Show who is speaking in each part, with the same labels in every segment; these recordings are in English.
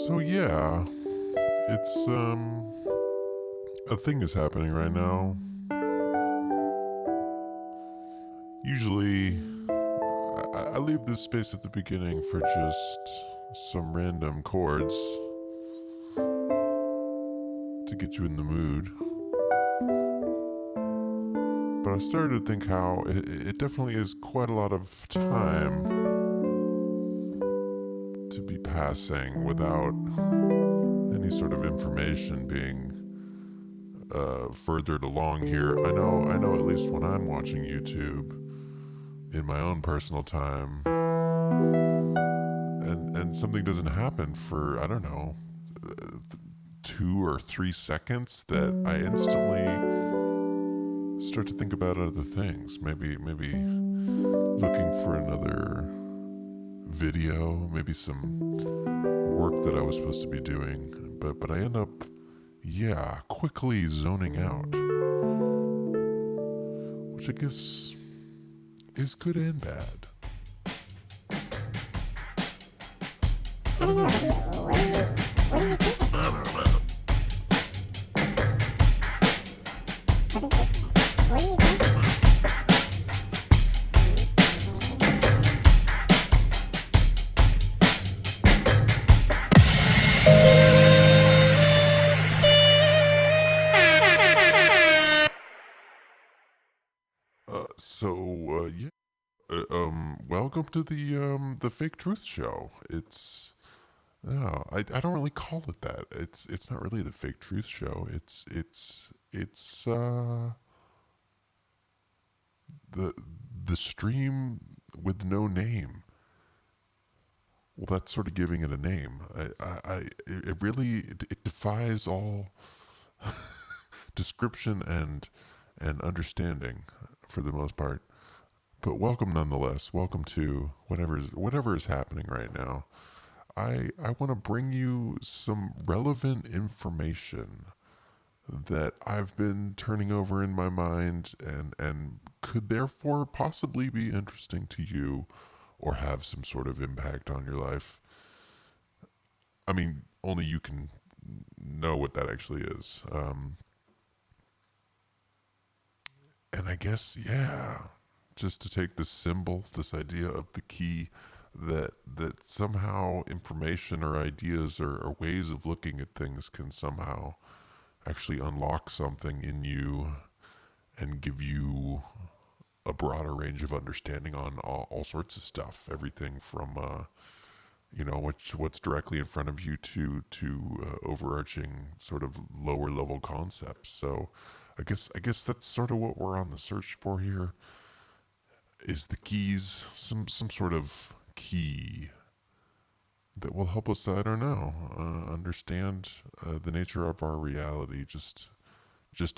Speaker 1: So yeah, it's a thing is happening right now. Usually, I leave this space at the beginning for just some random chords to get you in the mood. But I started to think how it definitely is quite a lot of time to be passing without any sort of information being furthered along here. I know. At least when I'm watching YouTube in my own personal time, and something doesn't happen for I don't know 2 or 3 seconds, that I instantly start to think about other things. Maybe looking for another video, maybe some work that I was supposed to be doing, but I end up quickly zoning out, which I guess is good and bad.
Speaker 2: I don't know. What do you think about it? What is it? What do you think about it?
Speaker 1: Welcome to the Fake Truth Show. It's I don't really call it that. It's not really the Fake Truth Show. It's the the stream with no name. Well, that's sort of giving it a name. It really it defies all description and understanding for the most part. But welcome nonetheless. Welcome to whatever is happening right now. I want to bring you some relevant information that I've been turning over in my mind and could therefore possibly be interesting to you or have some sort of impact on your life. I mean, only you can know what that actually is. And I guess, just to take this symbol, this idea of the key, that somehow information or ideas or ways of looking at things can somehow actually unlock something in you and give you a broader range of understanding on all sorts of stuff. Everything from what's directly in front of you to overarching sort of lower level concepts. So I guess that's sort of what we're on the search for here, is the keys, some sort of key that will help us, I don't know, understand the nature of our reality just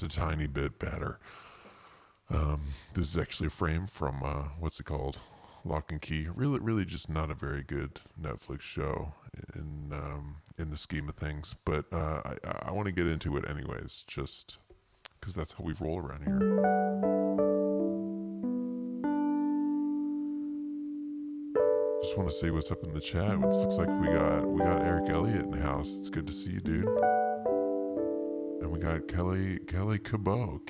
Speaker 1: a tiny bit better. This is actually a frame from what's it called, Lock and Key. Really, just not a very good Netflix show in the scheme of things. But I want to get into it anyways, just because that's how we roll around here. Just want to see what's up in the chat. It looks like we got Eric Elliott in the house. It's good to see you, dude. And we got Kelly Kibo.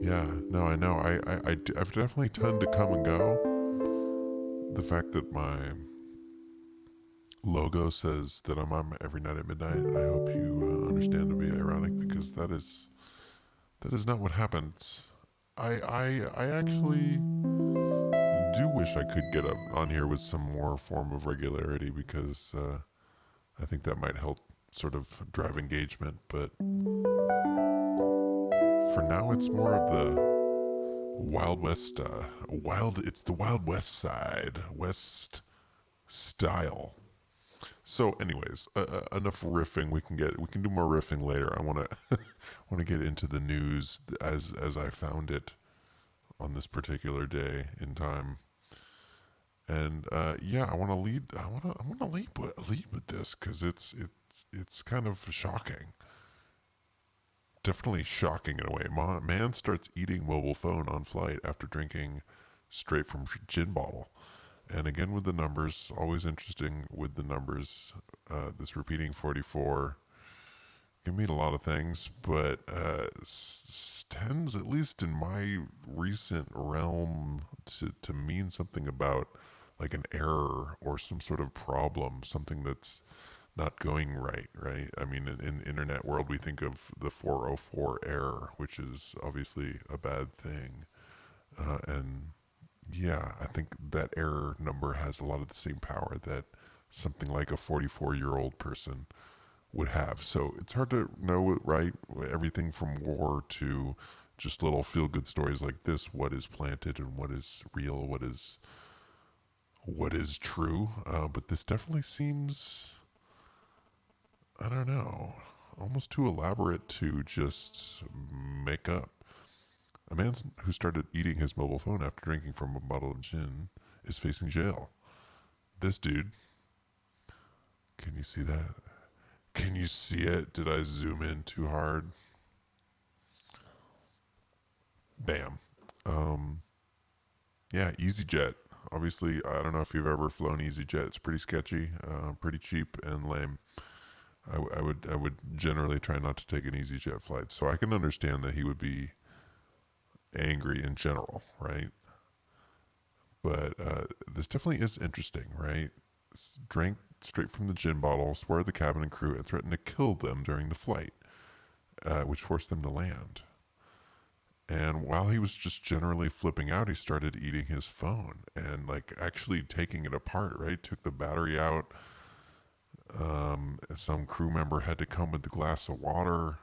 Speaker 1: Yeah, no, I know. I've definitely tend to come and go. The fact that my logo says that I'm on every night at midnight, I hope you understand to be ironic, because that is not what happens. I actually do wish I could get up on here with some more form of regularity, because I think that might help sort of drive engagement. But for now, it's more of the Wild West, it's the Wild West side, West style. So, anyways, enough riffing. We can do more riffing later. I want to get into the news as I found it on this particular day in time. And I want to lead. I want to lead with this, because it's kind of shocking. Definitely shocking in a way. Man starts eating mobile phone on flight after drinking straight from gin bottle. And again with the numbers, always interesting with the numbers. This repeating 44 can mean a lot of things, but tends, at least in my recent realm, to mean something about like an error or some sort of problem, something that's not going right, right? I mean, in the internet world, we think of the 404 error, which is obviously a bad thing. And yeah, I think that error number has a lot of the same power that something like a 44-year-old person would have. So it's hard to know, right? Everything from war to just little feel good stories like this, what is planted and what is real, what is true. But this definitely seems, I don't know, almost too elaborate to just make up. A man who started eating his mobile phone after drinking from a bottle of gin is facing jail. This dude, can you see that? Can you see it? Did I zoom in too hard? Bam. Um, yeah, EasyJet. Obviously, I don't know if you've ever flown EasyJet. It's pretty sketchy, pretty cheap and lame. I would generally try not to take an EasyJet flight. So I can understand that he would be angry in general, right? But this definitely is interesting, right? Drank straight from the gin bottle, swore at the cabin and crew, and threatened to kill them during the flight, which forced them to land. And while he was just generally flipping out, he started eating his phone and like actually taking it apart, right? Took the battery out. Some crew member had to come with a glass of water.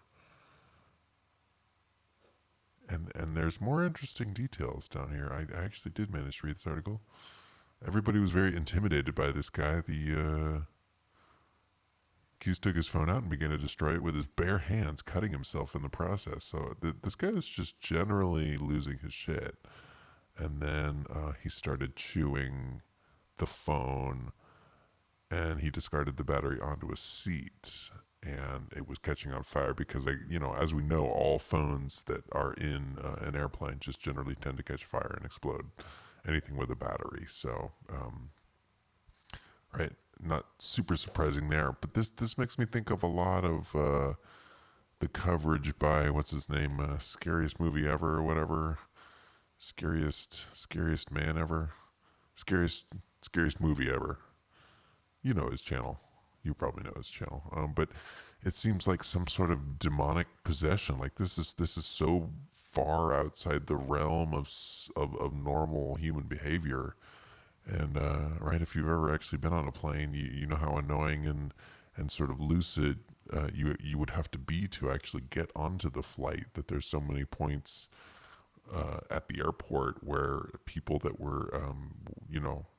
Speaker 1: And there's more interesting details down here. I actually did manage to read this article. Everybody was very intimidated by this guy. The accused took his phone out and began to destroy it with his bare hands, cutting himself in the process. So this guy is just generally losing his shit. And then he started chewing the phone, and he discarded the battery onto a seat, and it was catching on fire because, as we know, all phones that are in an airplane just generally tend to catch fire and explode. Anything with a battery. So, right, not super surprising there. But this makes me think of a lot of the coverage by what's his name, scariest movie ever or whatever, scariest man ever, scariest scariest movie ever. You know his channel. You probably know his channel. But it seems like some sort of demonic possession. Like this is so far outside the realm of normal human behavior. And right, if you've ever actually been on a plane, you know how annoying and sort of lucid you would have to be to actually get onto the flight. That there's so many points at the airport where people that were,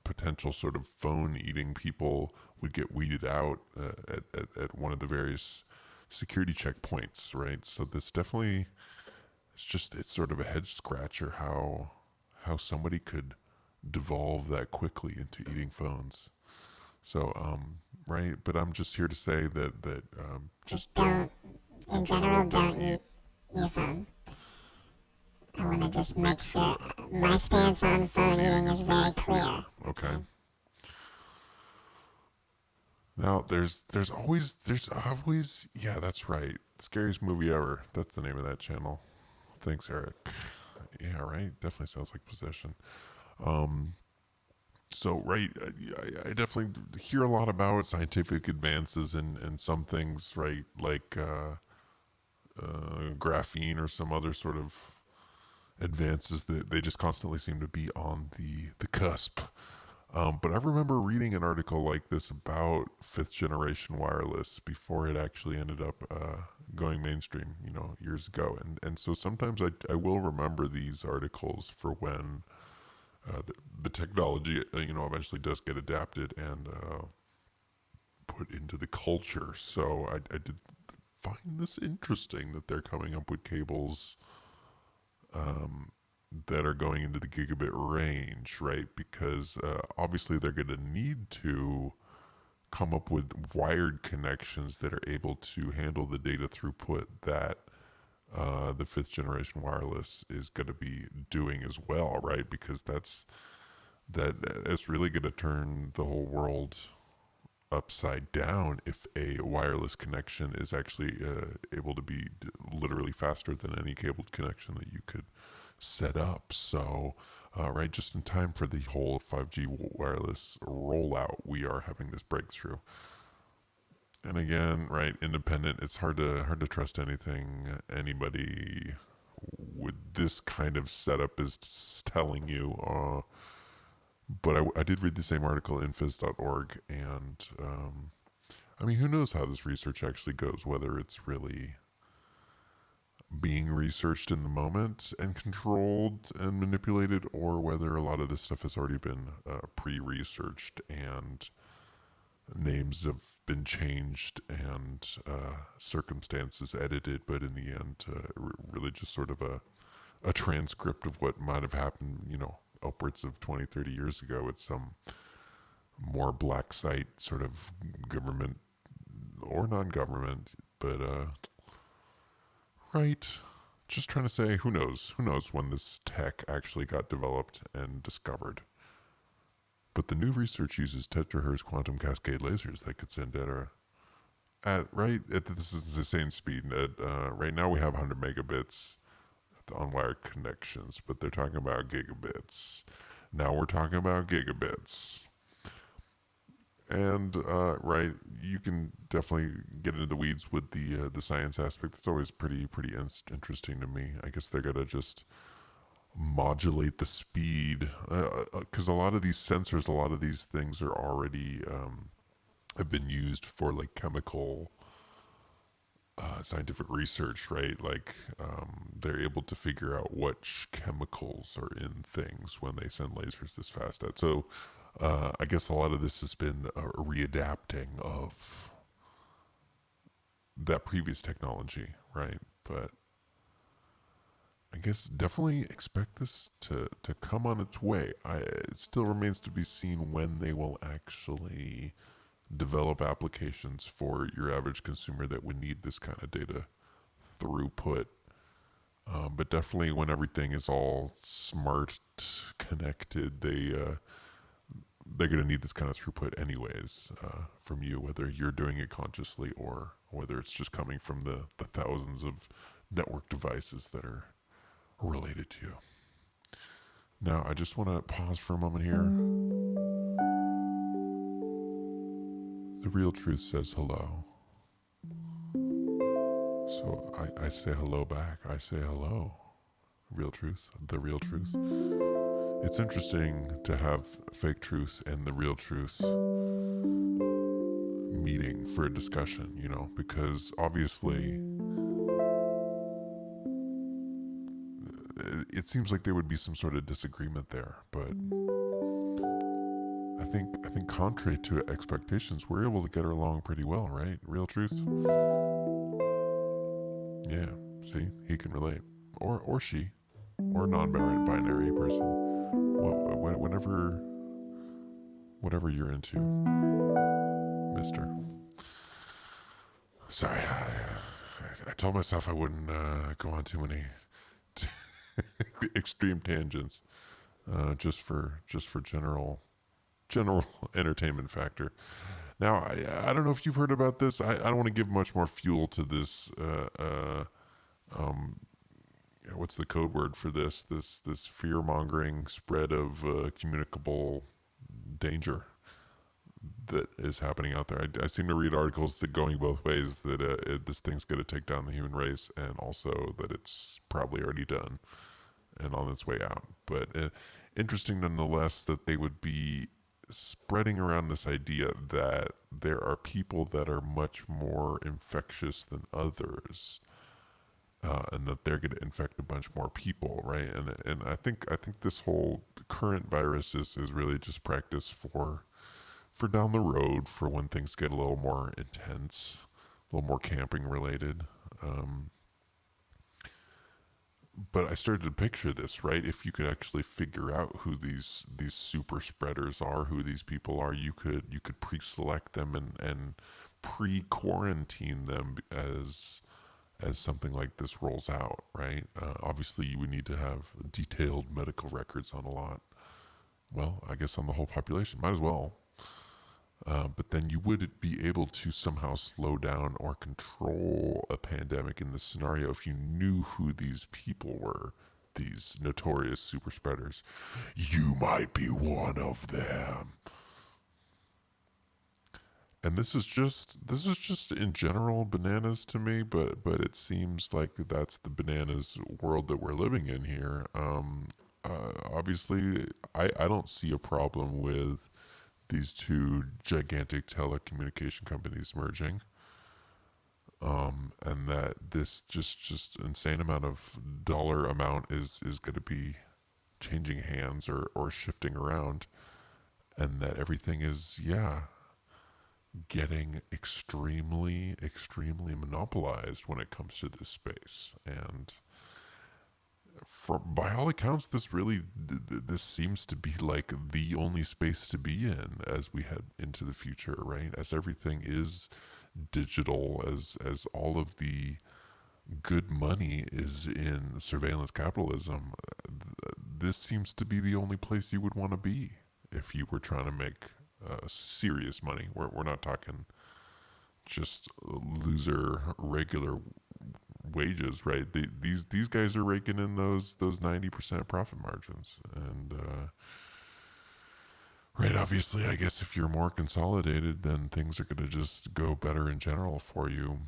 Speaker 1: potential sort of phone eating people would get weeded out at one of the various security checkpoints, right? So this definitely, it's sort of a head scratcher how somebody could devolve that quickly into eating phones. So, right, but I'm just here to say that
Speaker 2: Just don't, in general, don't eat your phone. I want to just make sure my stance on phone eating is very clear.
Speaker 1: okay. Now there's always yeah, that's right. Scariest movie ever. That's the name of that channel. Thanks, Eric. Yeah, right. Definitely sounds like possession. So right, I definitely hear a lot about scientific advances and some things, right, like graphene or some other sort of advances that they just constantly seem to be on the cusp. But I remember reading an article like this about fifth generation wireless before it actually ended up going mainstream, years ago. And so sometimes I will remember these articles for when the technology, eventually does get adapted and put into the culture. So I did find this interesting that they're coming up with cables that are going into the gigabit range, right? Because obviously they're going to need to come up with wired connections that are able to handle the data throughput that the fifth generation wireless is going to be doing as well, right? Because that's that it's really going to turn the whole world upside down if a wireless connection is actually able to be literally faster than any cabled connection that you could set up. So, right, just in time for the whole 5G wireless rollout, we are having this breakthrough. And again, right, independent. It's hard to trust anything anybody with this kind of setup is telling you. But I did read the same article in phys.org, and I mean, who knows how this research actually goes? Whether it's really being researched in the moment and controlled and manipulated, or whether a lot of this stuff has already been pre-researched and names have been changed and circumstances edited, but in the end, really just sort of a transcript of what might have happened, upwards of 20, 30 years ago with some more black site sort of government or non-government, but right. Just trying to say, who knows? Who knows when this tech actually got developed and discovered? But the new research uses terahertz quantum cascade lasers that could send this is the same speed. Right now we have 100 megabits on wired connections, but they're talking about gigabits. Now we're talking about gigabits. And right, you can definitely get into the weeds with the science aspect. It's always pretty interesting to me. I guess they're gonna just modulate the speed because a lot of these sensors, a lot of these things are already have been used for like chemical scientific research, right? Like they're able to figure out which chemicals are in things when they send lasers this fast. So I guess a lot of this has been a readapting of that previous technology, right? But I guess definitely expect this to come on its way. It still remains to be seen when they will actually develop applications for your average consumer that would need this kind of data throughput. But definitely when everything is all smart, connected, they're going to need this kind of throughput anyways from you, whether you're doing it consciously or whether it's just coming from the thousands of network devices that are related to you. Now, I just want to pause for a moment here. The real truth says hello. So I say hello back. I say hello. Real truth. The real truth. It's interesting to have fake truth and the real truth meeting for a discussion, because obviously it seems like there would be some sort of disagreement there, but I think contrary to expectations, we're able to get along pretty well, right? Real truth. Yeah. See, he can relate, or she, or non-binary person. Whatever you're into, Mister. Sorry, I told myself I wouldn't go on too many extreme tangents, just for general entertainment factor. Now, I don't know if you've heard about this. I don't want to give much more fuel to this. What's the code word for this? This fear mongering spread of communicable danger that is happening out there. I seem to read articles that going both ways that this thing's going to take down the human race, and also that it's probably already done and on its way out. But interesting nonetheless that they would be spreading around this idea that there are people that are much more infectious than others. And that they're going to infect a bunch more people, right? And I think this whole current virus is really just practice for down the road, for when things get a little more intense, a little more camping related. Um, but I started to picture this, right? If you could actually figure out who these super spreaders are, who these people are, you could pre-select them and pre-quarantine them as something like this rolls out, right? Obviously, you would need to have detailed medical records on a lot, well, I guess on the whole population, might as well. But then you would be able to somehow slow down or control a pandemic in this scenario if you knew who these people were, these notorious super spreaders. You might be one of them. And this is just in general bananas to me, but it seems like that's the bananas world that we're living in here. Obviously, I don't see a problem with these two gigantic telecommunication companies merging, and that this just insane amount of dollar amount is going to be changing hands or shifting around, and that everything is getting extremely monopolized when it comes to this space. And by all accounts, this seems to be like the only space to be in as we head into the future, right? As everything is digital, as all of the good money is in surveillance capitalism, this seems to be the only place you would want to be if you were trying to make serious money. We're not talking just loser regular wages, right? These guys are raking in those 90% profit margins, and right. Obviously, I guess if you're more consolidated, then things are going to just go better in general for you.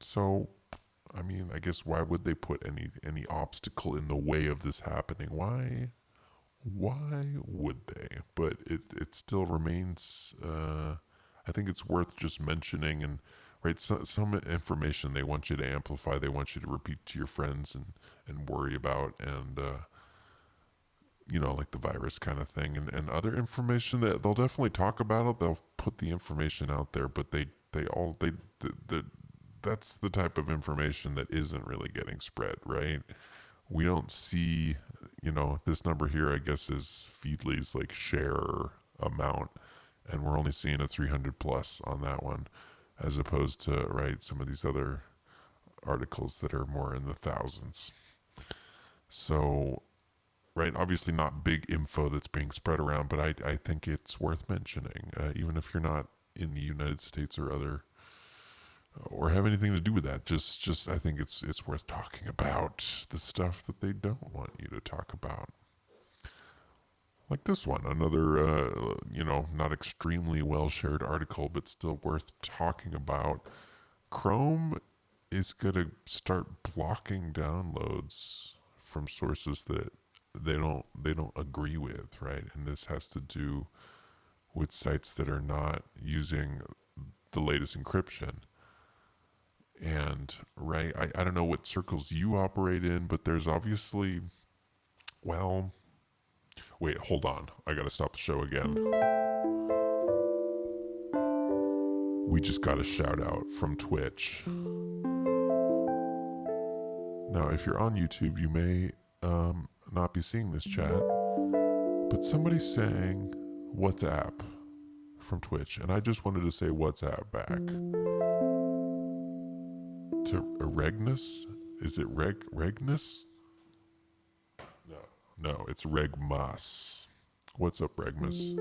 Speaker 1: So, I mean, I guess why would they put any obstacle in the way of this happening? Why would they? But it still remains. I think it's worth just mentioning, and right, some information they want you to amplify, they want you to repeat to your friends and worry about, and like the virus kind of thing, and other information that they'll definitely talk about it. They'll put the information out there, but they all they the that's the type of information that isn't really getting spread, right? We don't see, this number here, I guess, is Feedly's like share amount, and we're only seeing a 300 plus on that one, as opposed to, right, some of these other articles that are more in the thousands. So, right, obviously not big info that's being spread around, but I think it's worth mentioning, even if you're not in the United States or have anything to do with that. Just I think it's worth talking about the stuff that they don't want you to talk about. Like this one, another not extremely well shared article, but still worth talking about. Chrome is going to start blocking downloads from sources that they don't agree with, right? And this has to do with sites that are not using the latest encryption. And right, I don't know what circles you operate in, but there's obviously, well, wait, hold on. I gotta stop the show again. We just got a shout out from Twitch. Now, if you're on YouTube, you may not be seeing this chat, but somebody's saying WhatsApp from Twitch, and I just wanted to say WhatsApp back to Regnus. Is it Regnus? No, no, it's Regmas. What's up, Regmas?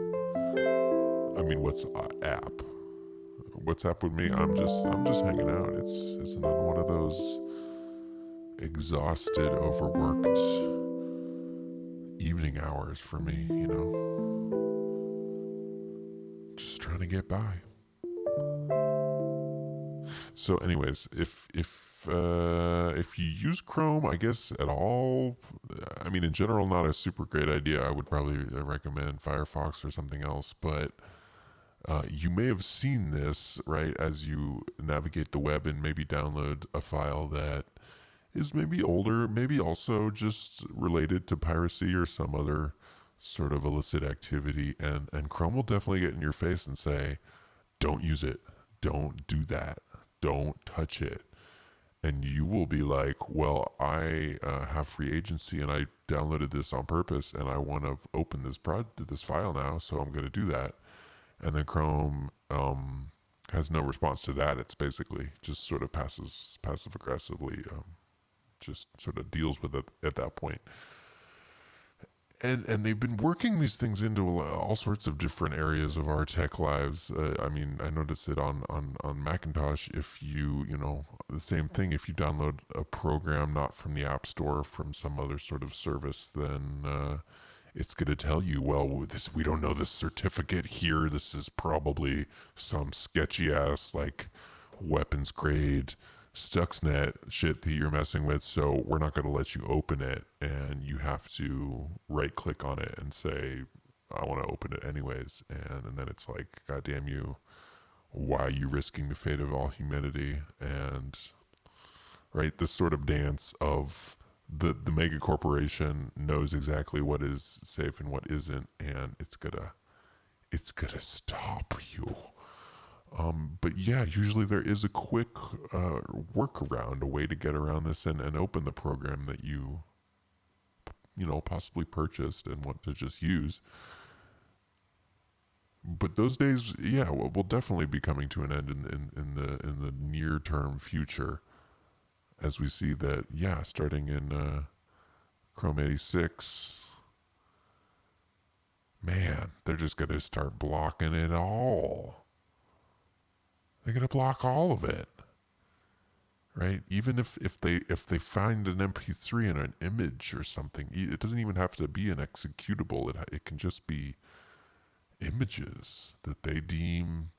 Speaker 1: I mean, what's app? What's up with me? I'm just hanging out. It's not one of those exhausted, overworked evening hours for me. Just trying to get by. So, anyways, if you use Chrome, I guess at all, I mean, in general, not a super great idea. I would probably recommend Firefox or something else, but you may have seen this, right, as you navigate the web and maybe download a file that is maybe older, maybe also just related to piracy or some other sort of illicit activity. And Chrome will definitely get in your face and say, don't use it. Don't do that. Don't touch it. And you will be like, well, I have free agency and I downloaded this on purpose and I want to open this file now, so I'm going to do that. And then Chrome has no response to that. It's basically just sort of passive aggressively, just sort of deals with it at that point. and they've been working these things into all sorts of different areas of our tech lives. I mean, I notice it on Macintosh. If you know, the same thing. If you download a program not from the App Store, from some other sort of service, then it's going to tell you, well, this, we don't know this certificate here. This is probably some sketchy ass like weapons grade Stuxnet shit that you're messing with, so we're not going to let you open it, and you have to right click on it and say, I want to open it anyways. And then it's like, God damn you, why are you risking the fate of all humanity? And right, this sort of dance of the mega corporation knows exactly what is safe and what isn't, and it's gonna stop you. But yeah, usually there is a quick workaround, a way to get around this and open the program that you know, possibly purchased and want to just use. But those days, yeah, will definitely be coming to an end in the near term future, as we see that, yeah, starting in Chrome 86, man, they're just gonna start blocking it all. They're gonna block all of it. Right, even if they find an mp3 and an image or something, it doesn't even have to be an executable. It can just be images that they deem,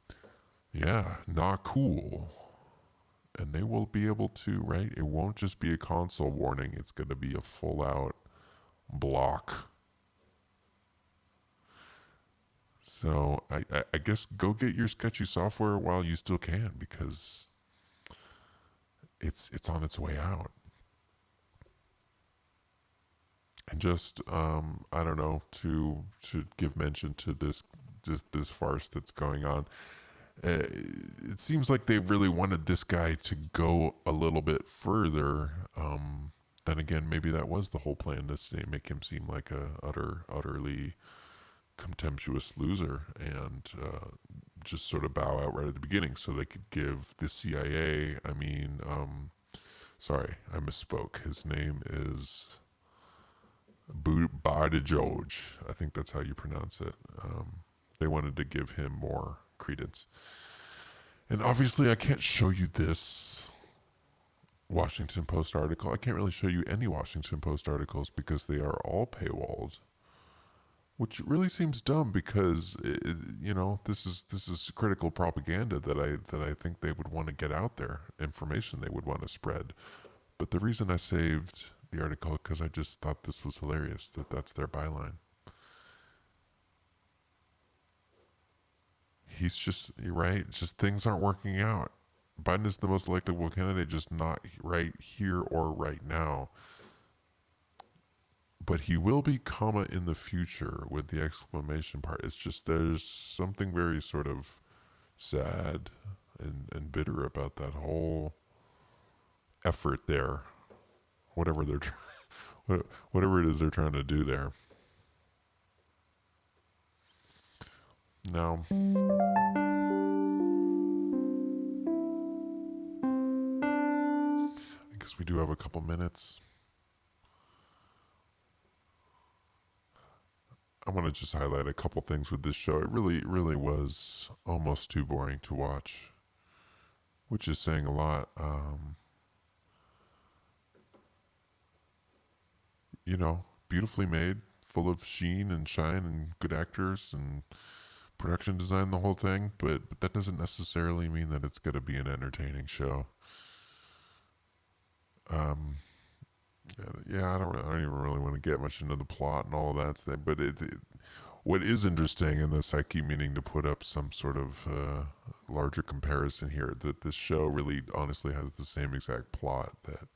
Speaker 1: yeah, not cool, and they will be able to, right, it won't just be a console warning, it's going to be a full out block. So I guess go get your sketchy software while you still can, because it's on its way out. And just I don't know, to give mention to this farce that's going on. It seems like they really wanted this guy to go a little bit further. Then again, maybe that was the whole plan, to make him seem like a utterly contemptuous loser, and just sort of bow out right at the beginning, so they could give the CIA. I mean, sorry, I misspoke. His name is Bardijoj. I think that's how you pronounce it. They wanted to give him more credence. And obviously, I can't show you this Washington Post article. I can't really show you any Washington Post articles because they are all paywalled, which really seems dumb, because you know, this is critical propaganda that I think they would want to get out there, information they would want to spread. But the reason I saved the article, because I just thought this was hilarious, that's their byline. He's just right. Just things aren't working out. Biden is the most electable candidate, just not right here or right now. But he will be, comma, in the future, with the exclamation part. It's just there's something very sort of sad and bitter about that whole effort there. Whatever they're whatever it is they're trying to do there. Now, I guess we do have a couple minutes. I want to just highlight a couple things with this show. It really was almost too boring to watch, which is saying a lot. You know, beautifully made, full of sheen and shine and good actors and production design, the whole thing. But that doesn't necessarily mean that it's going to be an entertaining show. Um, yeah, I don't even really want to get much into the plot and all of that thing. But what is interesting in this, I keep meaning to put up some sort of larger comparison here. That this show really, honestly, has the same exact plot that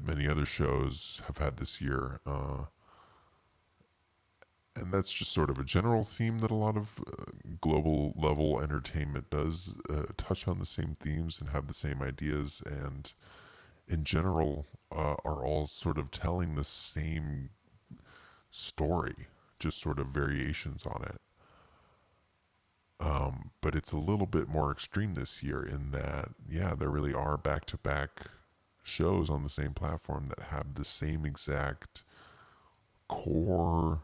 Speaker 1: many other shows have had this year. And that's just sort of a general theme that a lot of global level entertainment does, touch on the same themes and have the same ideas, and in general are all sort of telling the same story, just sort of variations on it. But it's a little bit more extreme this year in that, yeah, there really are back to back shows on the same platform that have the same exact core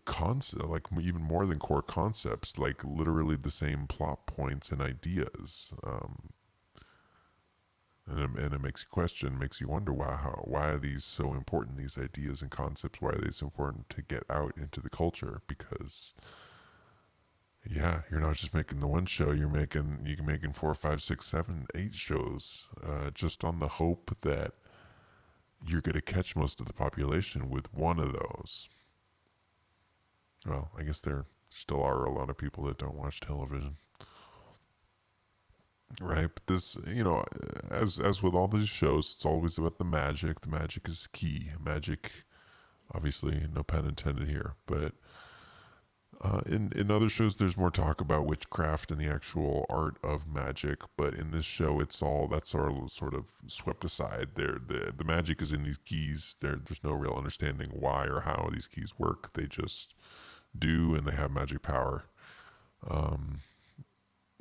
Speaker 1: concept, like even more than core concepts, like literally the same plot points and ideas. And it makes you question, makes you wonder why are these so important? These ideas and concepts, why are they so important to get out into the culture? Because yeah, you're not just making the one show. You're making 4, 5, 6, 7, 8 shows, just on the hope that you're going to catch most of the population with one of those. Well, I guess there still are a lot of people that don't watch television, right? But this, as with all these shows, it's always about the magic. The magic is key. Magic, obviously, no pun intended here, but in other shows, there's more talk about witchcraft and the actual art of magic, but in this show, it's all that's all sort of swept aside. The magic is in these keys. There's no real understanding why or how these keys work. They just do, and they have magic power.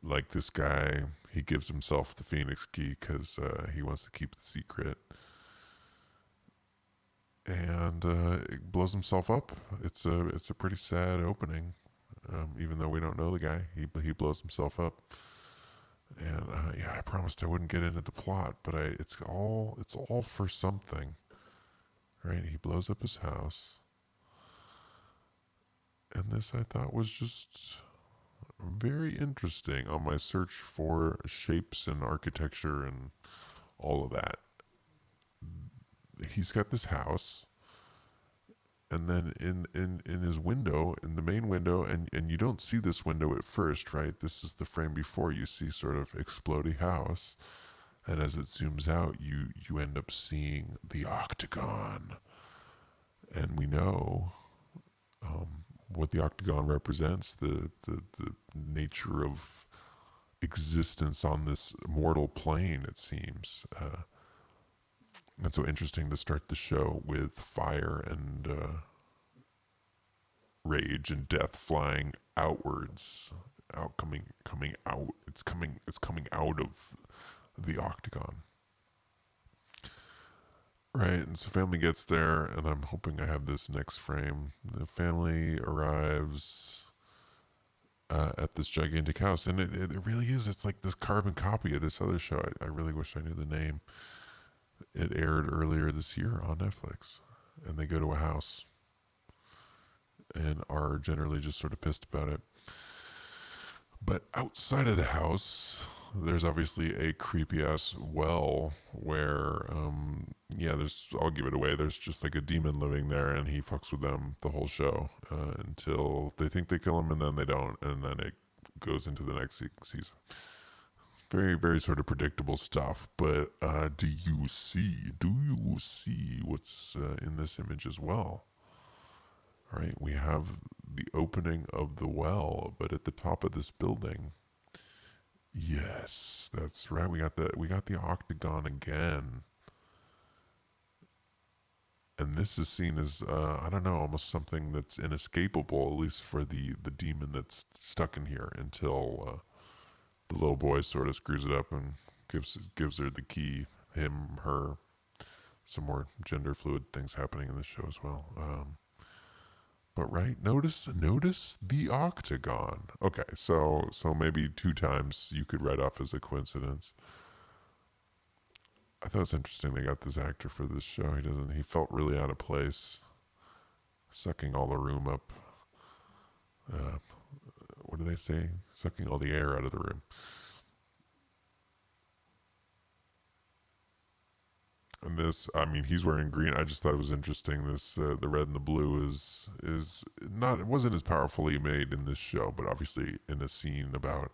Speaker 1: Like this guy, he gives himself the Phoenix key because he wants to keep the secret, and it blows himself up. It's a pretty sad opening. Even though we don't know the guy, he blows himself up. And yeah, I promised I wouldn't get into the plot, but it's all for something, right? He blows up his house, and this I thought was just very interesting on my search for shapes and architecture and all of that. He's got this house, and then in his window, in the main window, and you don't see this window at first, right? This is the frame before you see sort of exploding house. And as it zooms out, you end up seeing the octagon, and we know what the octagon represents, the nature of existence on this mortal plane, it seems. And so interesting to start the show with fire and rage and death flying outwards, coming out. It's coming out of the octagon. Right, and so family gets there, and I'm hoping I have this next frame. The family arrives at this gigantic house, and it really is. It's like this carbon copy of this other show. I really wish I knew the name. It aired earlier this year on Netflix, and they go to a house and are generally just sort of pissed about it. But outside of the house, there's obviously a creepy ass well where, yeah, I'll give it away. There's just like a demon living there, and he fucks with them the whole show until they think they kill him, and then they don't, and then it goes into the next season. Very, very sort of predictable stuff. But do you see what's in this image as well? All right, we have the opening of the well, but at the top of this building, yes, that's right. We got the octagon again, and this is seen as I don't know, almost something that's inescapable, at least for the demon that's stuck in here until the little boy sort of screws it up and gives her the key. Him, her, some more gender fluid things happening in this show as well. But right, notice the octagon. Okay, so maybe 2 times you could write off as a coincidence. I thought it was interesting they got this actor for this show. He felt really out of place, sucking all the room up. Uh, what do they say? Sucking all the air out of the room. And this, I mean, he's wearing green. I just thought it was interesting. This, the red and the blue is not. It wasn't as powerfully made in this show, but obviously in a scene about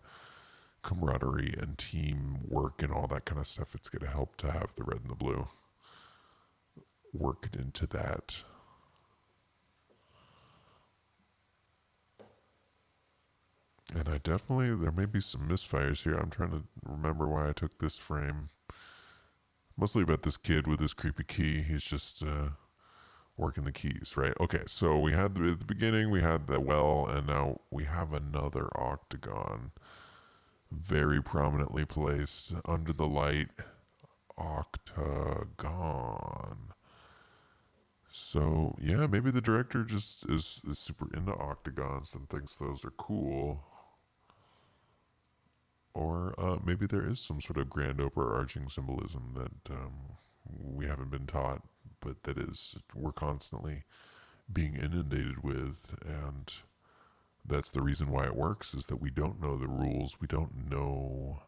Speaker 1: camaraderie and teamwork and all that kind of stuff, it's going to help to have the red and the blue worked into that. And there may be some misfires here. I'm trying to remember why I took this frame. Mostly about this kid with this creepy key. He's just working the keys, right? Okay, so we had at the beginning, we had the well, and now we have another octagon very prominently placed under the light. Octagon. So yeah, maybe the director just is super into octagons and thinks those are cool. Or maybe there is some sort of grand overarching symbolism that we haven't been taught, but that is we're constantly being inundated with, and that's the reason why it works. Is that we don't know the rules, we don't know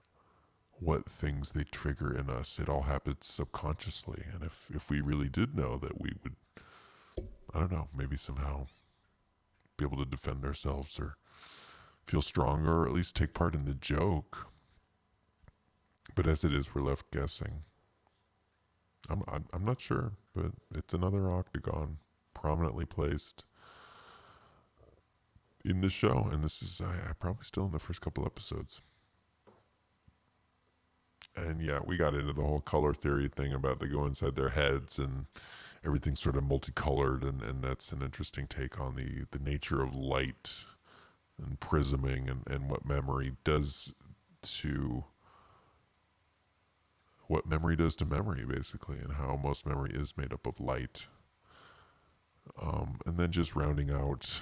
Speaker 1: what things they trigger in us. It all happens subconsciously, and if we really did know that, we would, I don't know, maybe somehow be able to defend ourselves or feel stronger, or at least take part in the joke. But as it is, we're left guessing. I'm not sure, but it's another octagon prominently placed in the show, and this is I probably still in the first couple episodes. And yeah, we got into the whole color theory thing about they go inside their heads and everything's sort of multicolored, and that's an interesting take on the nature of light and prisming, and to what memory does to memory, basically, and how most memory is made up of light. And then just rounding out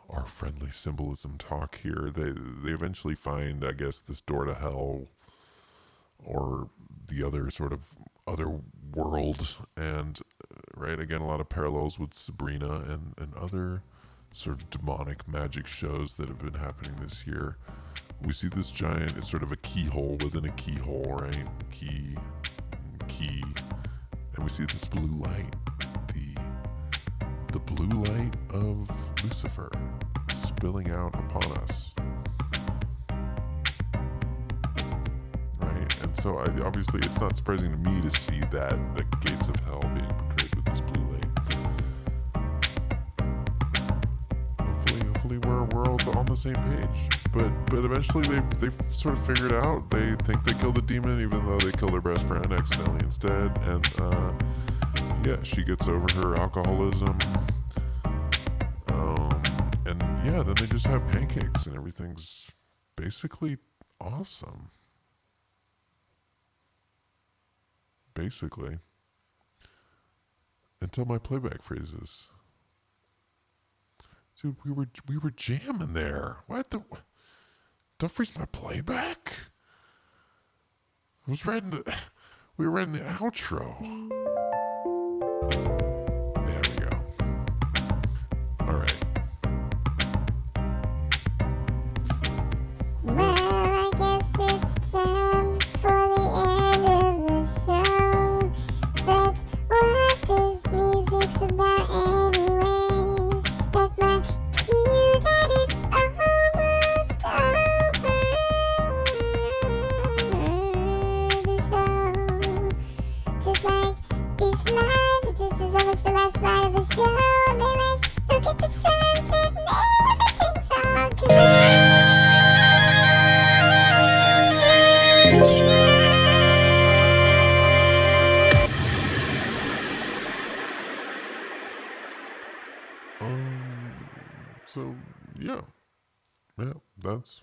Speaker 1: our friendly symbolism talk here, they eventually find, I guess, this door to hell, or the other sort of other world, and right, again, a lot of parallels with Sabrina and other sort of demonic magic shows that have been happening this year. We see this giant, it's sort of a keyhole within a keyhole, right? Key, and we see this blue light, the blue light of Lucifer spilling out upon us. Right? And so obviously it's not surprising to me to see that the gates of hell being portrayed with this blue light. Hopefully we're all on the same page. But eventually they sort of figure it out. They think they killed the demon, even though they killed their best friend accidentally instead. And yeah, she gets over her alcoholism. And yeah, then they just have pancakes and everything's basically awesome. Basically. Until my playback freezes. Dude, we were jamming there. What the? Don't freeze my playback. I was writing we were writing the outro. There we go. All right.
Speaker 2: Well, I guess it's time for the end of the show. That's what this music's about anyways. That's my cue that it's almost over. The show. Just like these slides, this is almost the last slide of the show. And they're like, look at the sunset and everything's all good.
Speaker 1: So yeah, that's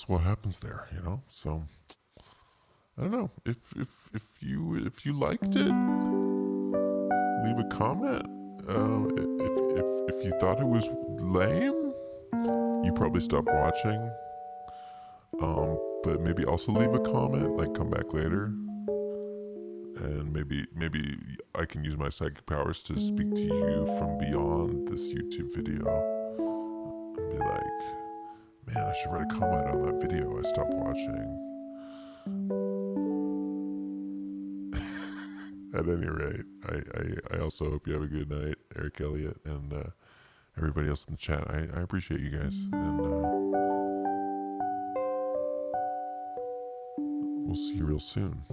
Speaker 1: what happens there, you know. So I don't know if you liked it, leave a comment. If you thought it was lame, you probably stopped watching. But maybe also leave a comment, like come back later, and maybe I can use my psychic powers to speak to you from beyond this YouTube video and be like, man, I should write a comment on that video I stopped watching. At any rate, I also hope you have a good night, Eric Elliott, and everybody else in the chat. I appreciate you guys, and we'll see you real soon.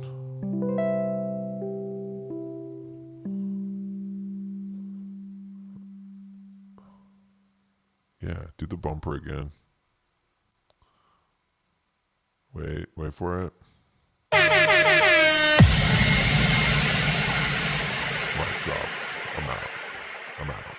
Speaker 1: Yeah, do the bumper again. Wait for it. Mic drop. I'm out.